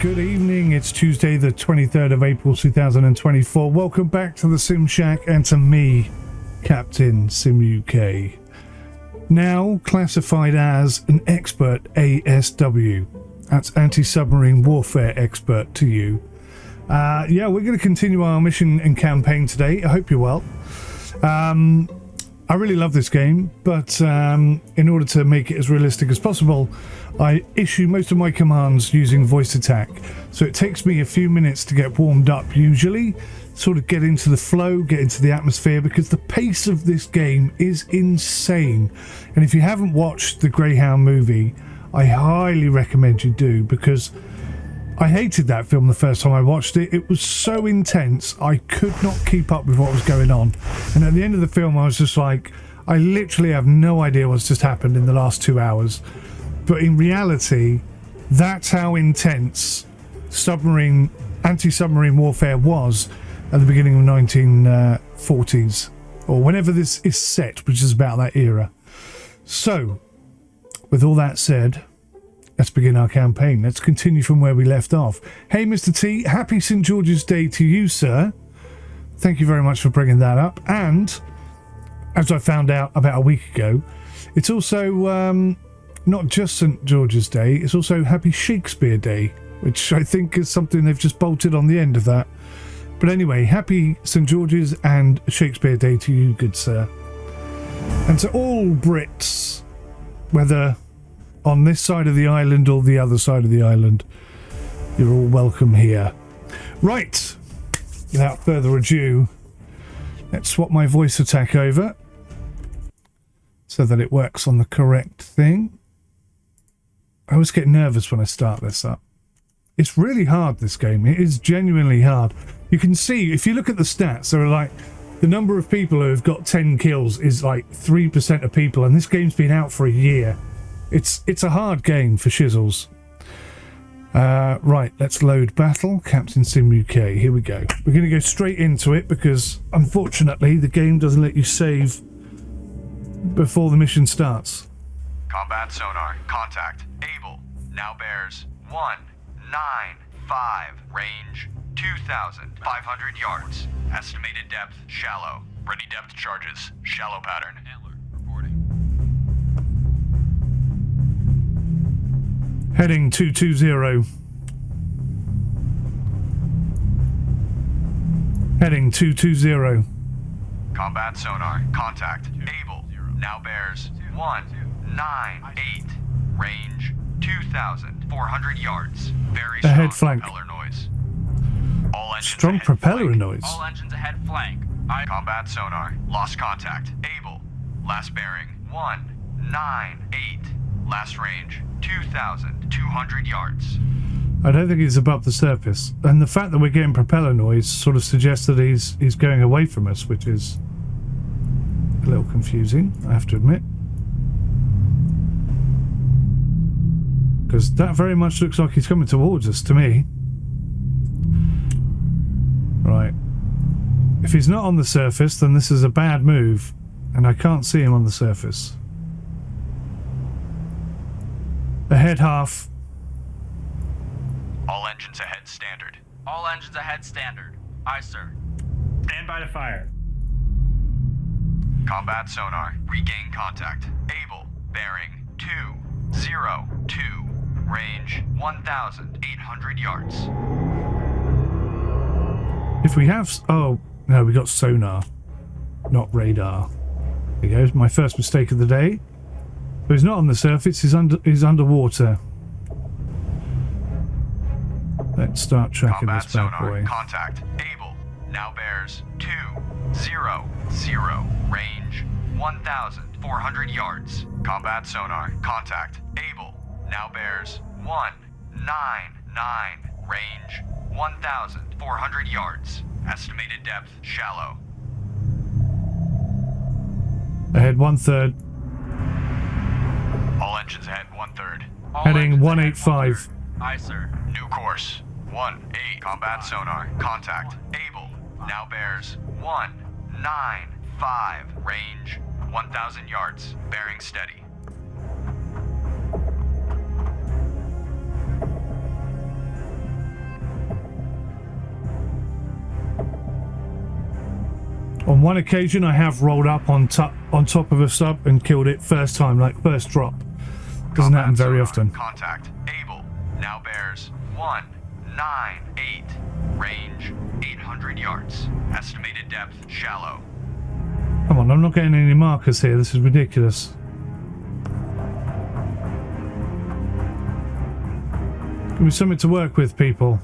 Good evening. It's Tuesday, the 23rd of April 2024. Welcome back to the Sim Shack and to me, Captain 𝐒𝐮𝐩𝐬𝐾. Now classified as an expert ASW. That's anti-submarine warfare expert to you. Yeah, we're going to continue our mission and campaign today. I hope you're well. I really love this game, but in order to make it as realistic as possible, I issue most of my commands using voice attack. So it takes me a few minutes to get warmed up usually, sort of get into the flow, get into the atmosphere, because the pace of this game is insane. And if you haven't watched the 𝐒𝐮𝐻𝐽 movie, I highly recommend you do, because I hated that film the first time I watched it. It was so intense, I could not keep up with what was going on. And at the end of the film, I was just like, I literally have no idea what's just happened in the last 2 hours. But in reality, that's how intense anti-submarine warfare was at the beginning of 1940s, or whenever this is set, which is about that era. So, with all that said, let's begin our campaign. Let's continue from where we left off. Hey, Mr. T, happy St. George's Day to you, sir. Thank you very much for bringing that up. And, as I found out about a week ago, it's also not just St. George's Day, it's also Happy Shakespeare Day, which I think is something they've just bolted on the end of that. But anyway, happy St. George's and Shakespeare Day to you, good sir. And to all Brits, whether on this side of the island or the other side of the island, you're all welcome here. Right, without further ado, let's swap my voice attack over so that it works on the correct thing. I always get nervous when I start this up. It's really hard, this game. It is genuinely hard. You can see, if you look at the stats, there are like, the number of people who have got 10 kills is like 3% of people, and this game's been out for a year. It's a hard game for shizzles. Right, let's load battle. Captain 𝐒𝐮𝐩𝐽𝐾. Here we go. We're going to go straight into it because, unfortunately, the game doesn't let you save before the mission starts. Combat sonar, contact, able, now bears 195, range 2,500 yards, estimated depth, shallow, ready depth charges, shallow pattern. Antler, reporting. Heading 220. Heading 220. Combat sonar, contact, able, now bears 198, range 2,400 yards, very ahead strong flank. propeller noise. All engines Strong ahead propeller flank. noise. All engines ahead flank. Combat sonar, lost contact, able, last bearing 198, last range 2,200 yards. I don't think he's above the surface, and the fact that we're getting propeller noise sort of suggests that he's going away from us, which is a little confusing, I have to admit. Because that very much looks like he's coming towards us to me. Right. If he's not on the surface, then this is a bad move, and I can't see him on the surface. Ahead half. All engines ahead standard. All engines ahead standard. Aye, sir. Stand by to fire. Combat sonar, regain contact, able, bearing 202, range 1,800 yards. If we have... Oh, no, we got sonar, not radar. There goes, my first mistake of the day. So he's not on the surface, he's underwater. Let's start tracking Combat this bad sonar, boy. contact, able, now bears 200, range 1,400 yards. Combat sonar, contact, able, now bears 199, range 1,400 yards, estimated depth, shallow. Ahead 1/3. All engines ahead 1/3. All Heading engines 185. ahead 1/3. Aye, sir. New course, 18. Combat sonar, contact, able, now bears 195, range 1,000 yards, bearing steady. On one occasion, I have rolled up on top of a sub and killed it first time, like first drop. Doesn't happen very often. Contact. Able. Now bears 198. Range 800 yards. Estimated depth shallow. Come on, I'm not getting any markers here. This is ridiculous. Give me something to work with, people.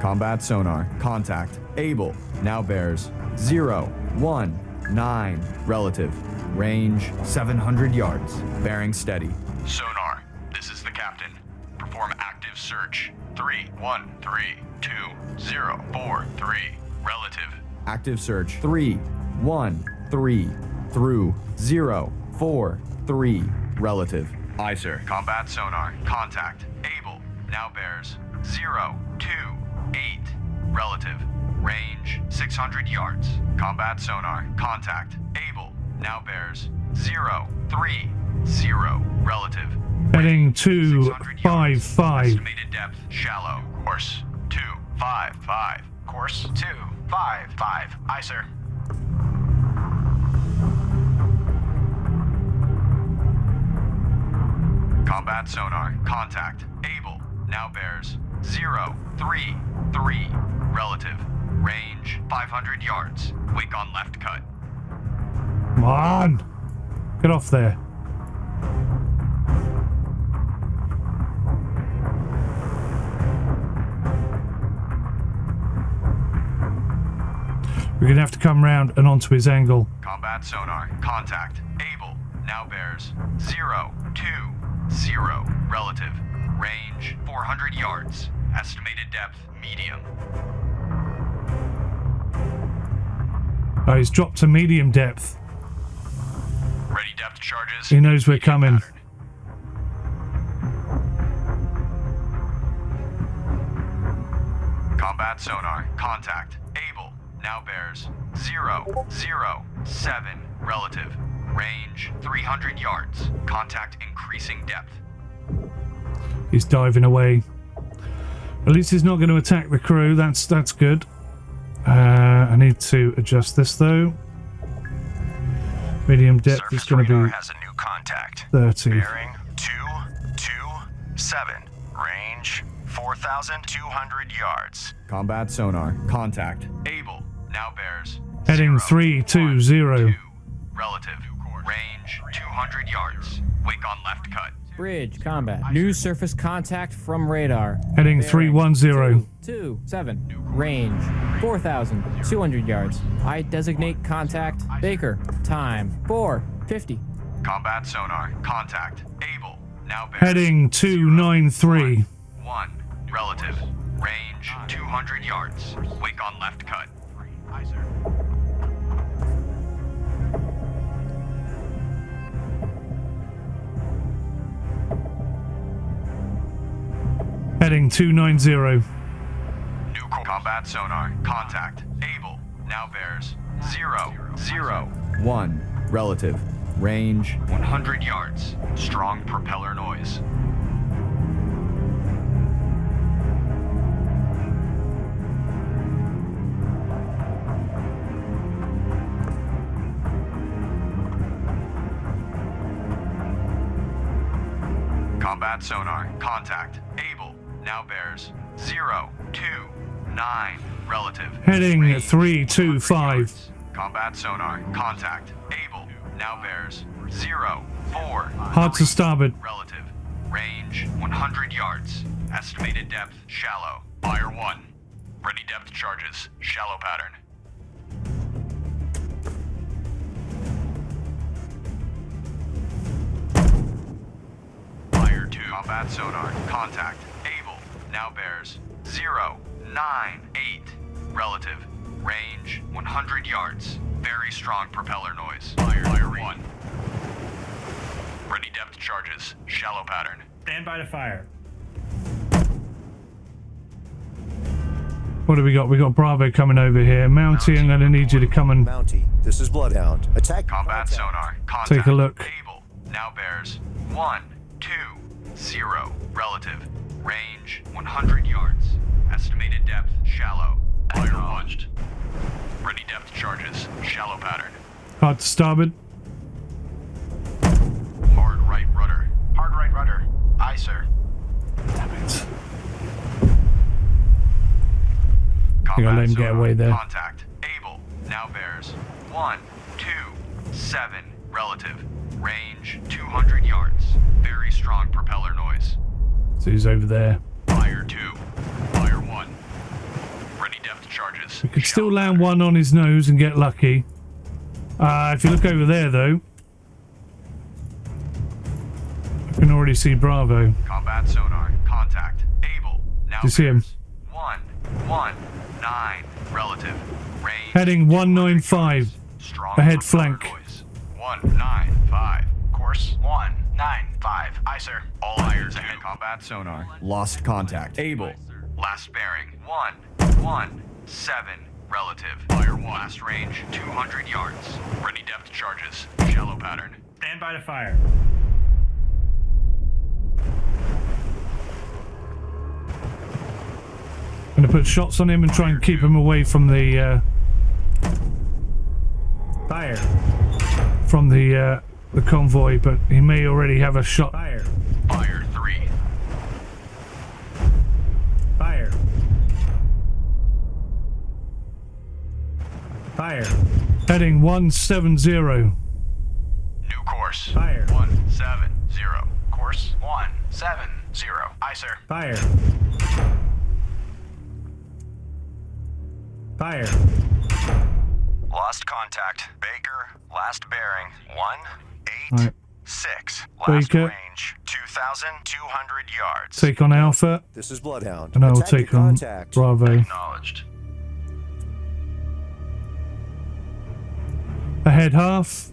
Combat sonar. Contact. Able. Now bears 019. Relative. Range 700 yards. Bearing steady. Sonar. This is the captain. Perform active search. 3132-043. Relative. Active search. 313 through 043. Relative. Aye, sir. Combat sonar. Contact. Able. Now bears 028. Relative. Range 600 yards. Combat sonar. Contact. Able. Now bears 030. Relative. Heading Range 600 yards. 255. Estimated depth shallow. Course 255. Course 255. Aye, sir. Combat sonar. Contact. Able. Now bears 033. Relative. Range 500 yards. Wake on left cut. Come on! Get off there. We're gonna have to come round and onto his angle. Combat sonar. Contact. Able. Now bears 020. Relative. Range 400 yards. Estimated depth medium. Oh, he's dropped to medium depth. Ready depth charges. He knows we're coming. Pattern. Combat sonar. Contact. Able. Now bears 007. Relative. Range 300 yards. Contact increasing depth. He's diving away. At least he's not going to attack the crew. That's good. I need to adjust this though. Medium depth is going to be has a new contact. 30. Bearing 227. Range 4,200 yards. Combat sonar. Contact. Able. Now bears. Heading 320. Relative. Range 200 yards. Wake on left cut. Bridge combat. New surface contact from radar. Heading Bearing 310. 227. Range 4,200 yards. I designate contact Baker. Time 4:50. Combat sonar. Contact. Able. Now bears. Heading 293. 1. Relative. Range 200 yards. Wake on left cut. Aye, sir. Heading 290. New combat sonar. Contact. Able. Now bears 001. Relative. Range 100 yards. Strong propeller noise. Combat sonar. Contact. Able. Now bears 029. Relative. Heading Range 325. 100 yards. Combat sonar. Contact. Able. Now bears 04. Hard to starboard. Relative. Range 100 yards. Estimated depth shallow. Fire 1. Ready depth charges. Shallow pattern. Fire 2. Combat sonar. Contact. Able. Now bears 098. Relative. Range 100 yards. Very strong propeller noise. Fire 1. Ready depth charges. Shallow pattern. Stand by to fire. What do we got? We got Bravo coming over here. Mountie, I'm going to need you to come and Mountie, this is Bloodhound. Attack. Combat sonar. Contact. Take a look. Able. Now bears 120. Relative. Range 100 yards. Estimated depth shallow. Fire launched. Ready depth charges. Shallow pattern. Hard to starboard. Hard right rudder. Hard right rudder. Aye, sir. Damn it. Combat let him get sonar. away there. Contact. Able. Now bears 127 relative. Range 200 yards. Very strong propeller noise. So he's over there. Fire 2. Fire 1. Ready depth charges. We could still land one on his nose and get lucky. If you look over there, though, I can already see Bravo. Combat sonar. Contact. Able. Now Do you see him? 119 relative. Range. Heading 195. Strong Ahead propeller flank. noise. 195. Course 195. Aye, sir. All irons ahead. Combat sonar. Lost contact. Able. Last bearing 117 relative. Fire 1. Last range 200 yards. Ready depth charges. Shallow pattern. Stand by to fire. I'm going to put shots on him and try and keep him away from the Fire. the convoy, but he may already have a shot. Fire. Fire 3. Fire. Fire. Heading 170. New course. Fire. 170. Course 170. Aye, sir. Fire. Fire. Lost contact. Baker. Last bearing 186. Last Baker. range 2,200 yards. Take on Alpha, This is Bloodhound. and I will Attack take your on contact. Bravo. Acknowledged. Ahead half.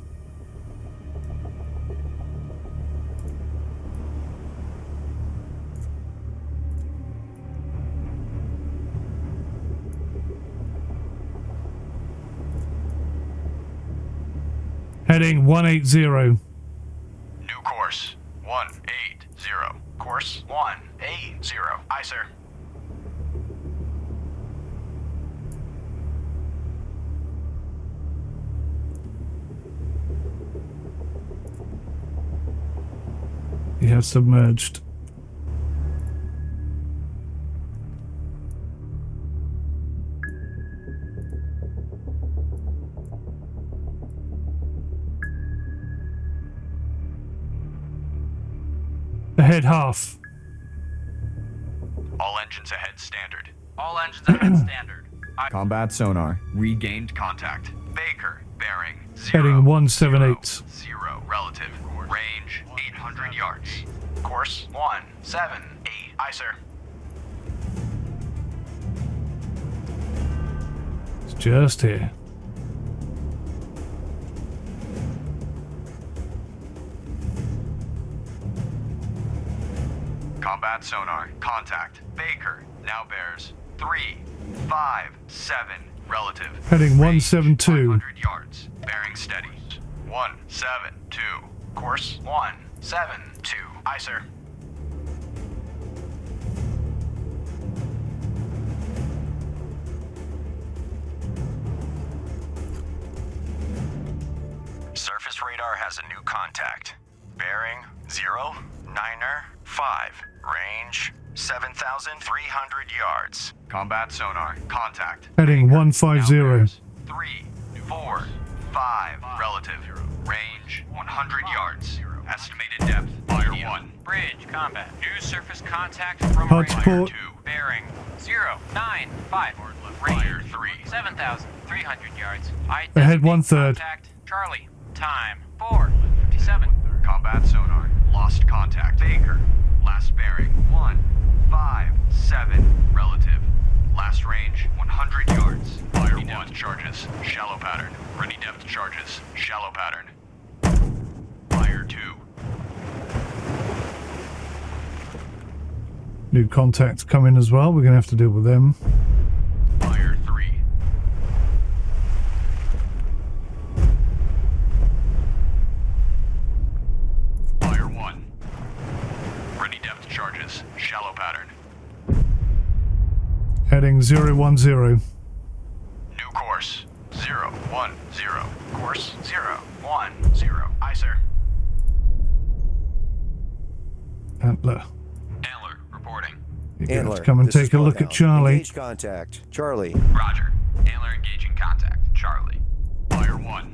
Heading 180. New course 180. Course 180. Aye, sir. He has submerged. Ahead half. All engines ahead standard. All engines ahead standard. Combat sonar. Regained contact. Baker, bearing 0. Heading 178. 0 relative. Range 800 yards. Course 178. Aye, sir. It's just here. Combat sonar. Contact. Baker. Now bears 357 relative. Heading Range 172. 500 yards. Bearing steady. 172. Course 172. Aye, sir. Surface radar has a new contact. Bearing 095. Range 7,300 yards. Combat sonar. Contact. Heading Baker. 150. Now bears 3, 4, 5. Relative. Range 100 yards. Estimated depth. Fire 1. Bridge combat. New surface contact from Hard to radar. port. 2. Bearing 095. Fire Range 3. 7,300 yards. Ahead 1/3. Contact. Charlie. Time 4:57. Combat sonar. Lost contact. Baker. Last bearing 157. Relative. Last range 100 yards. Fire 1. Depth charges. Shallow pattern. Ready depth charges. Shallow pattern. Fire 2. New contacts come in as well. We're going to have to deal with them. Fire 3. Fire 1. Ready depth charges. Shallow pattern. Heading 010. New course 010. Course 010. Aye, sir. Antler. Antler reporting. You're going to have Antler, to come and this is take a look at Bloodhound. Charlie. Engage contact. Charlie. Roger. Antler engaging contact. Charlie. Fire 1.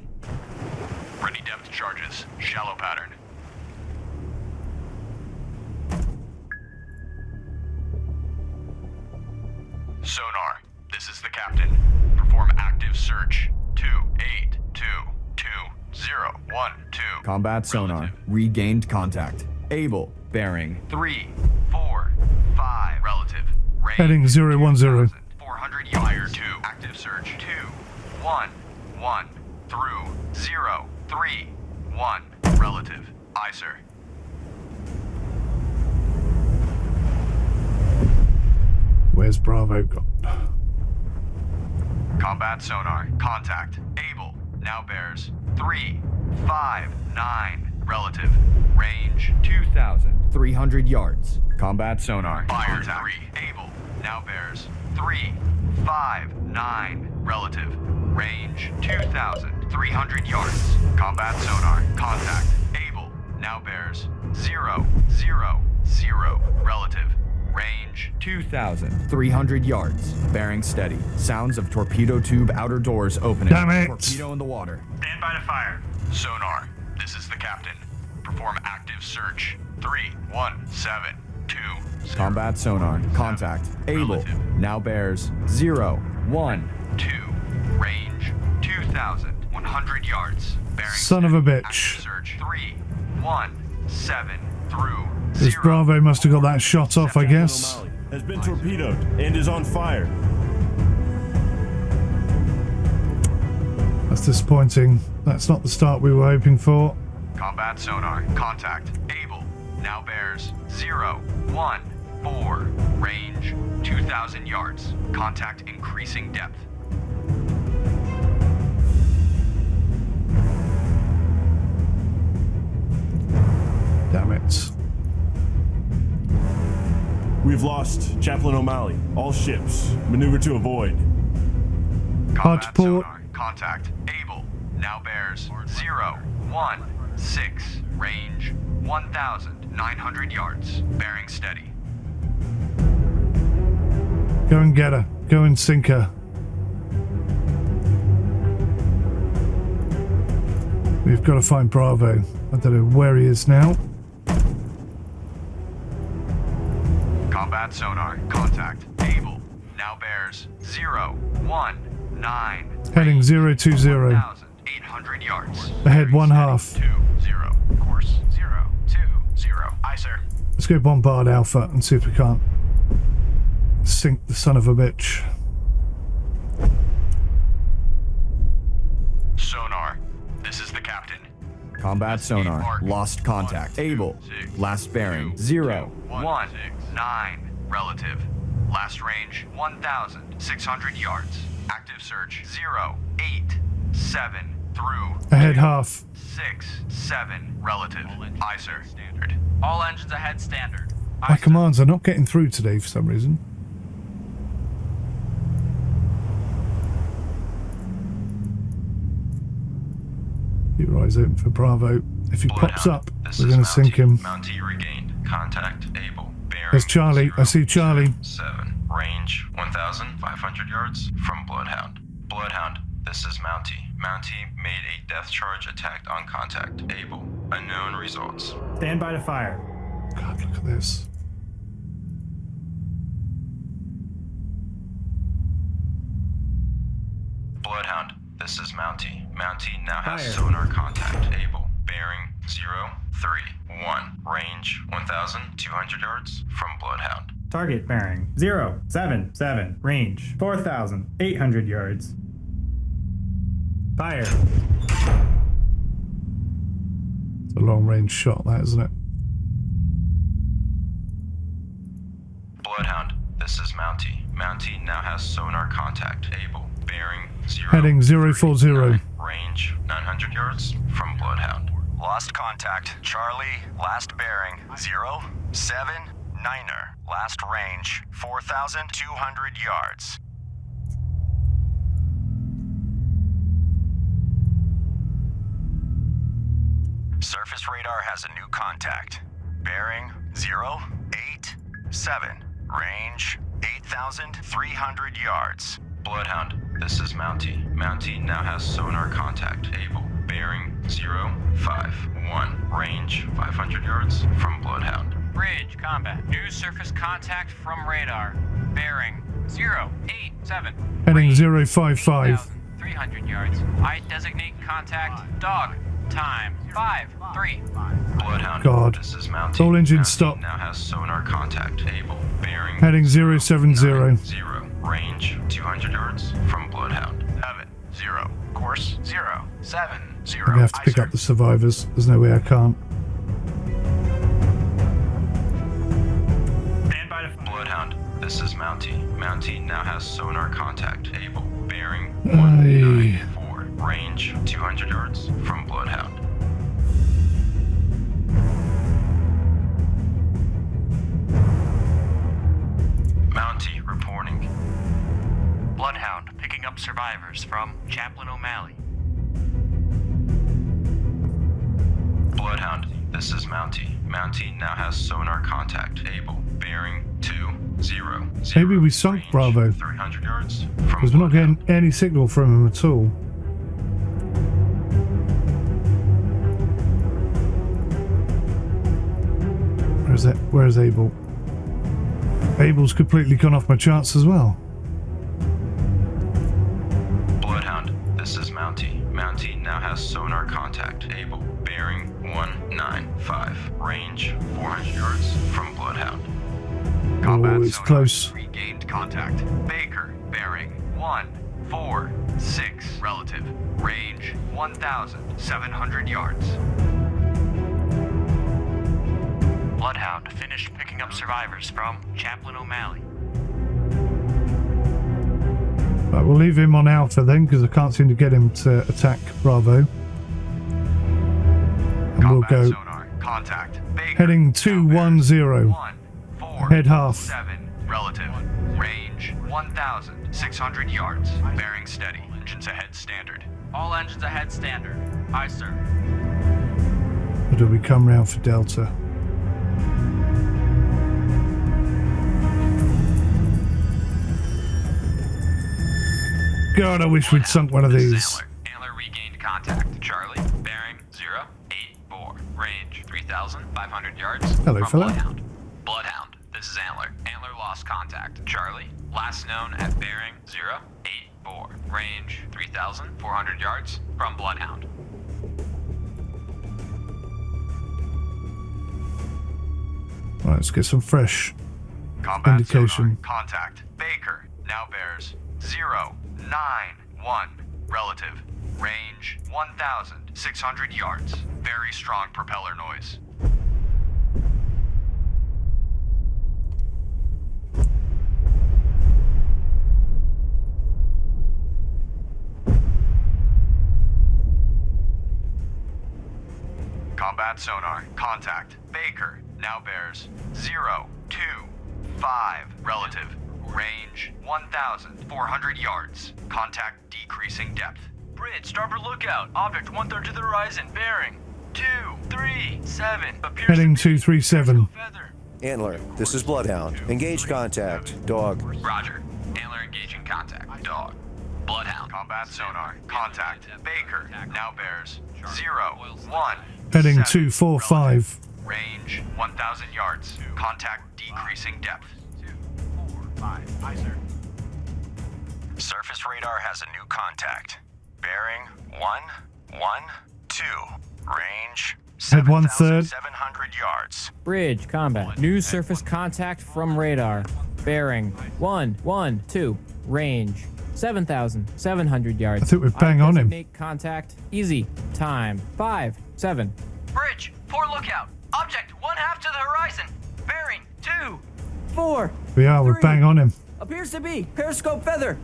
Ready depth charges. Shallow pattern. Sonar. This is the captain. Perform active search. 2822012. Combat sonar. Relative. Regained contact. Able. Bearing. 3, 4, 5. Relative. Range. Heading 010. 400 fire 2. Active search. 2, 1, 1 through 0, 3, 1. Relative. Aye, sir. Where's Bravo gone? Combat sonar. Contact. Able. Now bears 359. Relative. Range 2,300 yards. Combat sonar. fire 3. Able. Now bears 359. Relative. Range 2,300 yards. Combat sonar. Contact. Able. Now bears 000. Relative. Range 2,300 yards. Bearing steady. Sounds of torpedo tube outer doors opening. Damn it. Torpedo in the water. Stand by to fire. sonar. This is the captain. Perform active search. 31720. Combat sonar. Contact. Able. Relative. Now bears 0, 1. 2. Range 2,100 yards. Bearing Son of a steady. bitch. Active search 317 through This 0. Bravo must have got that shot off, I guess. O'Malley has been torpedoed and is on fire. That's disappointing. That's not the start we were hoping for. Combat sonar. Contact. Able. Now bears 014. Range 2,000 yards. Contact increasing depth. Damn it. We've lost Chaplain O'Malley. All ships, maneuver to avoid. Hard to Combat port. sonar. Contact. Able. Now bears 016. Range 1,900 yards. Bearing steady. Go and get her. Go and sink her. We've got to find Bravo. I don't know where he is now. Combat sonar. Contact. Able. Now bears 019. Heading 020. 1,800 yards. Ahead Bearing 1/2. steady. 20. Course 020. Aye, sir. Let's go bombard Alpha and see if we can't sink the son of a bitch. Sonar. This is the captain. Combat sonar. Lost contact. Able. Last bearing 0. 119. Relative. Last range 1,600 yards. Active search 087 through Ahead half. 67. Relative. Aye, sir. Standard. All engines ahead standard. My commands are not getting through today for some reason. Keep your eyes open for Bravo. If he pops up, we're going to sink him. Mountie regained. Contact able. Bearing There's Charlie. I see Charlie. 7. Range 1,500 yards from Bloodhound. Bloodhound, this is Mountie. Mountie made a depth charge attack on contact. Able. Unknown results. Stand by to fire. God, look at this. Bloodhound, this is Mountie. Mountie now has Fire. sonar contact. Able. Bearing 031. Range 1,200 yards from Bloodhound. Target bearing 077. Range 4,800 yards. Fire. It's a long range shot, that, isn't it? Bloodhound, this is Mountie. Mountie now has sonar contact. Able. Bearing 0. Heading 040. Range 900 yards from Bloodhound. Lost contact. Charlie, last bearing 079. Niner. Last range, 4,200 yards. Surface radar has a new contact. Bearing 087. Range 8,300 yards. Bloodhound, this is Mountie. Mountie now has sonar contact. Able. Bearing 051. Range 500 yards from Bloodhound. Bridge, combat. New surface contact from radar. Bearing 087. Heading Range 055. 8,300 yards. I designate contact dog. Time 5-3. Bloodhound, God. this is Mountie. All engines Mountie stop. now has sonar contact. Able. Bearing Heading 070. 090. Range 200 yards from Bloodhound. 7-0. Course 070. I'm gonna have to pick up the survivors. There's no way I can't. Stand by to fire. Bloodhound, this is Mountie. Mountie now has sonar contact. Able. Bearing Aye. 194. Range 200 yards from Bloodhound. Mountie reporting. Bloodhound picking up survivors from Chaplain O'Malley. Bloodhound, this is Mountie. Mountie now has sonar contact. Able. Bearing 200. Maybe we sunk Range Bravo. 300 yards from Because we're not getting any signal from him at all. Where's that? Where's Abel? Abel's completely gone off my charts as well. Bloodhound, this is Mountie. Mountie now has sonar contact. Able. Bearing 195. Range 400 yards from Bloodhound. Oh, it's close. Regained contact. Baker, bearing 146. Relative. Range 1,700 yards. Bloodhound finished picking up survivors from Chaplain O'Malley. Right, we'll leave him on Alpha then, because I can't seem to get him to attack Bravo. And we'll Combat go sonar. Contact. Baker. heading 210. 147. Head half. Relative. Range 1,600 yards. Bearing steady. Engines ahead standard. All engines ahead standard. Aye, sir. Or do we come round for Delta? God, I wish we'd sunk one of This is these. Antler. Antler regained contact. Charlie, bearing 084. Range 3,500 yards. Hello, from fella. Bloodhound. Bloodhound, this is Antler. Antler lost contact. Charlie, last known at bearing 084. Range 3,400 yards from Bloodhound. Right, let's get some fresh Combat indication. sonar. Contact. Baker. Now bears 091. Relative. Range 1,600 yards. Very strong propeller noise. Combat sonar. Contact. Baker. Now bears 025. Relative. Range 1,400 yards. Contact decreasing depth. Bridge, starboard lookout. Object 1/3 to the horizon. Bearing 237. Appears Heading to be 237. feather. Antler, this is Bloodhound. Engage contact. Dog. Roger. Antler engaging contact. Dog. Bloodhound. Combat sonar. Contact. Baker. Now bears 017. Heading 245. Range 1,000 yards. Contact decreasing depth. 245. Aye, sir. Surface radar has a new contact. Bearing 112. Range Head 1/3. 7,700 yards. Bridge, combat. New surface contact from radar. Bearing 112. Range 7,700 yards. I think we're bang on him. Designate contact. Easy. Time 5-7. Bridge, port lookout. Object 1/2 to the horizon. Bearing 4. We are, we're bang on him. Appears to be periscope feather.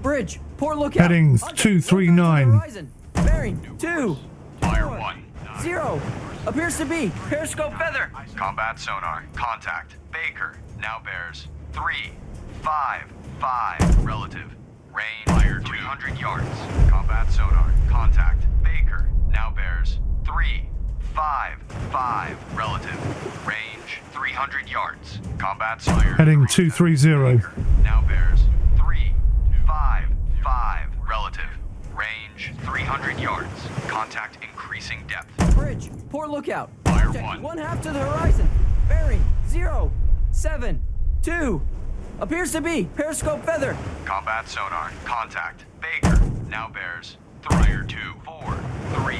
Bridge, port lookout. Heading Object 239. 1/2 to the horizon. Bearing 2 Fire 1. 0 Appears to be periscope feather. Combat sonar. Contact. Baker. Now bears 355 relative. Range. Fire 300 yards. Combat sonar. Contact. Baker. Now bears 355 relative. Range 300 yards. Combat sonar. Heading 230. Baker. Now bears 355 relative. Range 300 yards. Contact increasing depth. Bridge. Port lookout. Fire Object 1. 1/2 to the horizon. Bearing 072. Appears to be periscope feather. Combat sonar. Contact. Baker. Now bears 323.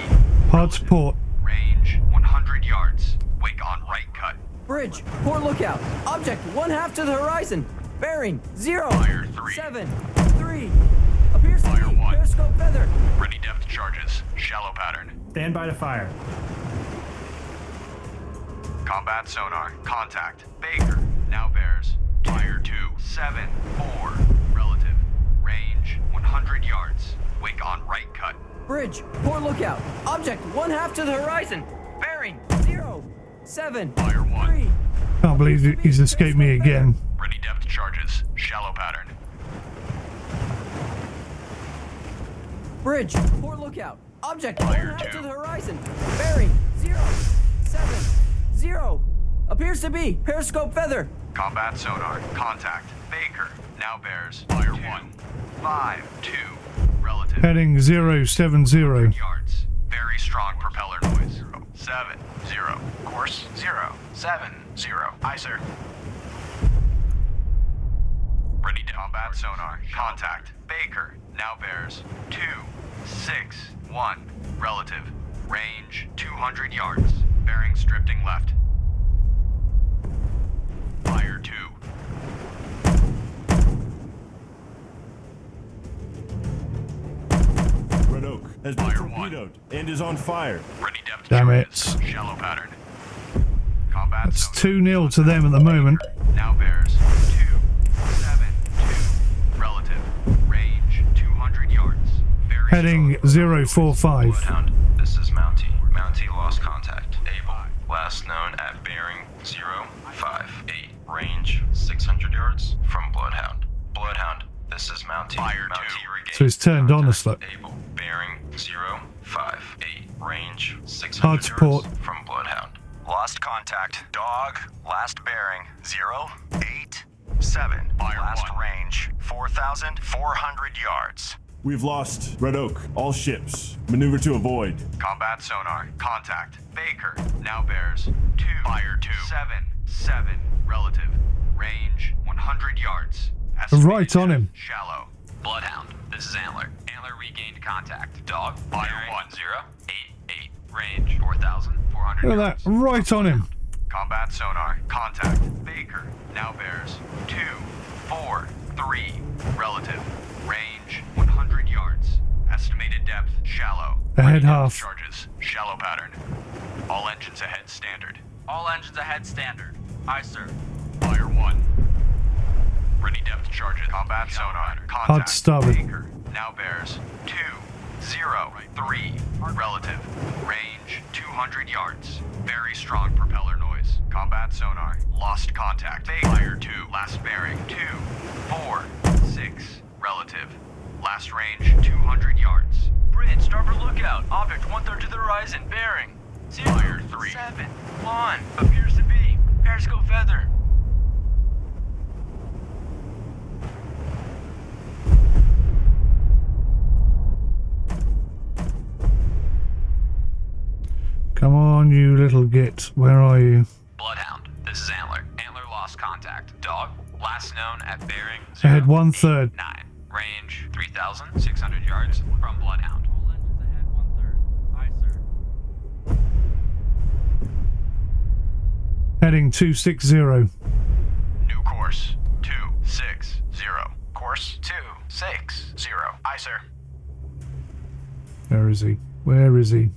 Hard to port. Range 100 yards. Wake on right cut. Bridge. Port lookout. Object 1/2 to the horizon. Bearing Fire 3. 073. Appears to Fire be 1. periscope feather. Ready depth charges. Shallow pattern. Stand by to fire. Combat sonar. Contact. Baker. Now bears. Fire 274. Relative. Range 100 yards. Wake on right cut. Bridge. Port lookout. Object 1/2 to the horizon. Bearing 073. Fire 1. Can't believe he's escaped me again. Ready depth charges. Shallow pattern. Bridge. Port lookout. Object Fire 1/2 2. to the horizon. Bearing 070. Appears to be periscope feather. Combat sonar. Contact. Baker. Now bears. Fire 152. Relative. Heading 070. Yards. Very strong propeller noise. 70. Course 070. Aye, sir. Ready to combat sonar. Contact. Baker. Now bears 261. Relative. Range 200 yards. Bearings drifting left. Fire 2. Red Oak has been Fire torpedoed and is on fire. Ready depth Damn charges. it. Shallow pattern. Combat It's sonar. 2-0 to them at the moment. Now bears 272. Relative. Range 200 yards. Very Heading strong. 045. Bloodhound, this is Mountie. Mountie lost contact. Able. Last known at bearing 058. Range 600 yards from Bloodhound. Bloodhound, this is Mountie. Fire Mountie 2. regained So he's turned on us, look. Able. Bearing 058. Range 600 Hard to port. yards from Bloodhound. Lost contact. Dog. Last bearing 087. Fire Last 1. range 4,400 yards. We've lost Red Oak. All ships. Maneuver to avoid. Combat sonar. Contact. Baker. Now bears 2. Fire 277. Relative. Range 100 yards. Right on him. Shallow. Bloodhound, this is Antler. Antler regained contact. Dog. Fire bearing 1. 088. Range 4,400 Look at yards. that. Right on him. Combat sonar. Contact. Baker. Now bears 243. Relative. Range 100 yards. Estimated depth shallow. Ahead Ready depth half. Charges. Shallow pattern. All engines ahead standard. All engines ahead standard. Aye, sir. Fire 1. Ready depth charges. Combat sonar. Contact. Hard starboard. Baker. Now bears 203. Relative. Range 200 yards. Very strong propeller noise. Combat sonar. Lost contact. Fire 2. Last bearing 246. Relative. Last range 200 yards. Bridge. Starboard lookout. Object 1/3 to the horizon. Bearing Fire 3. 071. Appears to be periscope feather. Come on, you little git. Where are you? Bloodhound, this is Antler. Antler lost contact. Dog. Last known at bearing Ahead 1/3. 089. Range 3,600 yards from Bloodhound. All engines ahead 1/3. Aye, sir. Heading 260. New course 260. Course 260. Aye, sir. Where is he? Where is he?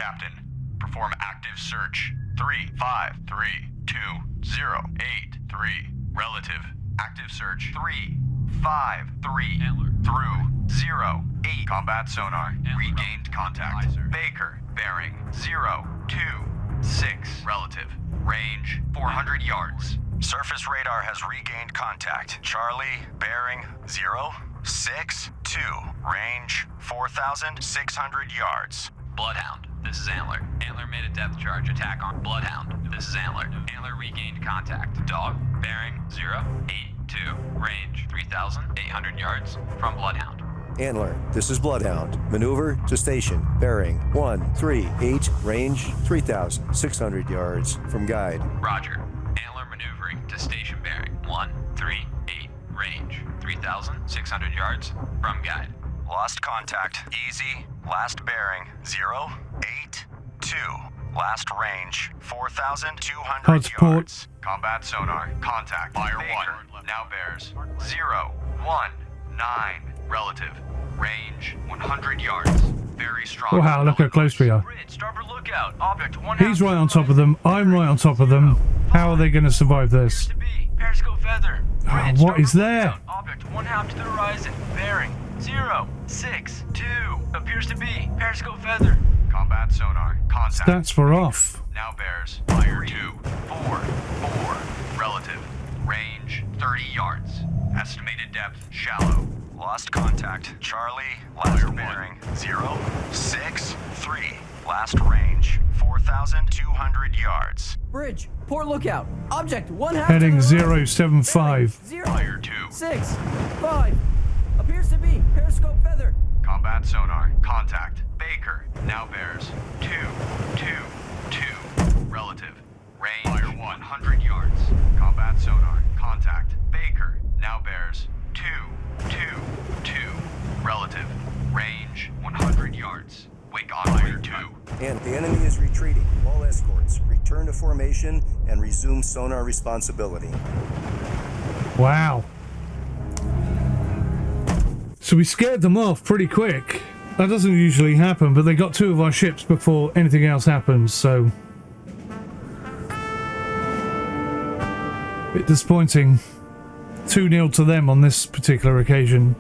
Captain. Perform active search. 3532083. Relative. Active search. 353 through 08. Combat sonar. Regained contact. Baker. Bearing 026. Relative. Range 400 yards. Surface radar has regained contact. Charlie, bearing 062. Range 4,600 yards. Bloodhound, this is Antler. Antler made a depth charge attack on Bloodhound. This is Antler. Antler regained contact. Dog, bearing 082. Range 3,800 yards from Bloodhound. Antler, this is Bloodhound. Maneuver to station. Bearing 138. Range 3,600 yards from guide. Roger. Antler maneuvering to station bearing 138. Range 3,600 yards from guide. Lost contact. Easy. Last bearing 082. Last range 4,200 Hard support. yards. Combat sonar. Contact. Fire 1. Now bears 019. Relative. Range 100 yards. Very strong. Wow, look how close we are. Starboard lookout. Object one. He's right on top of them. I'm right on top of them. How are they going to survive this? Periscope feather. Oh, what is there? Object 1/2 to the horizon. Bearing 062. Appears to be periscope feather. Combat sonar. Contact. Stats were off. Now bears. Fire 244. Relative. Range 30 yards. Estimated depth shallow. Lost contact. Charlie, last bearing 063. Last range 4,200 yards. Bridge. Port lookout. Object 1/2. Heading 075. 065. Appears to be periscope feather. Combat sonar. Contact. Baker. Now bears 222. Relative. Range 100 yards. Combat sonar. Contact. Baker. Now bears 222. Relative. Range 100 yards. Wake on fire 2. And the enemy is retreating. All escorts, return to formation and resume sonar responsibility. Wow. So we scared them off pretty quick. That doesn't usually happen, but they got 2 of our ships before anything else happens, so... bit disappointing. 2-0 to them on this particular occasion.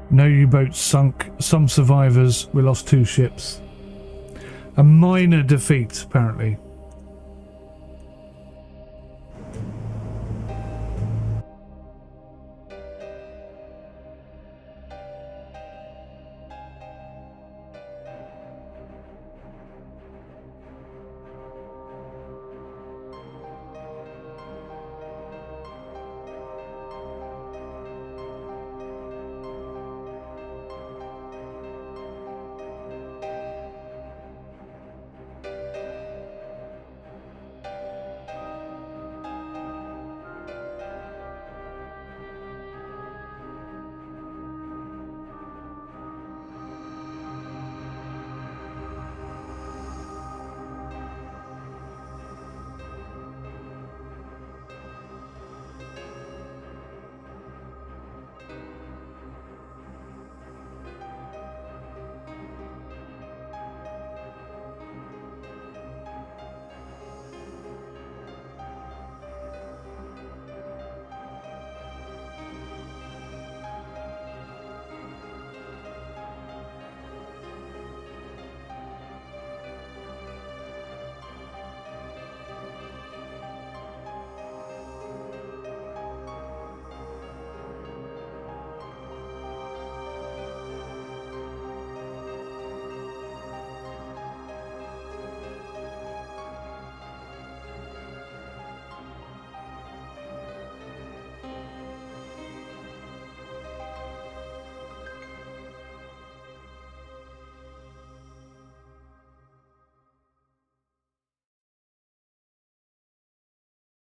No U-boats sunk, some survivors. We lost 2 ships. A minor defeat, apparently.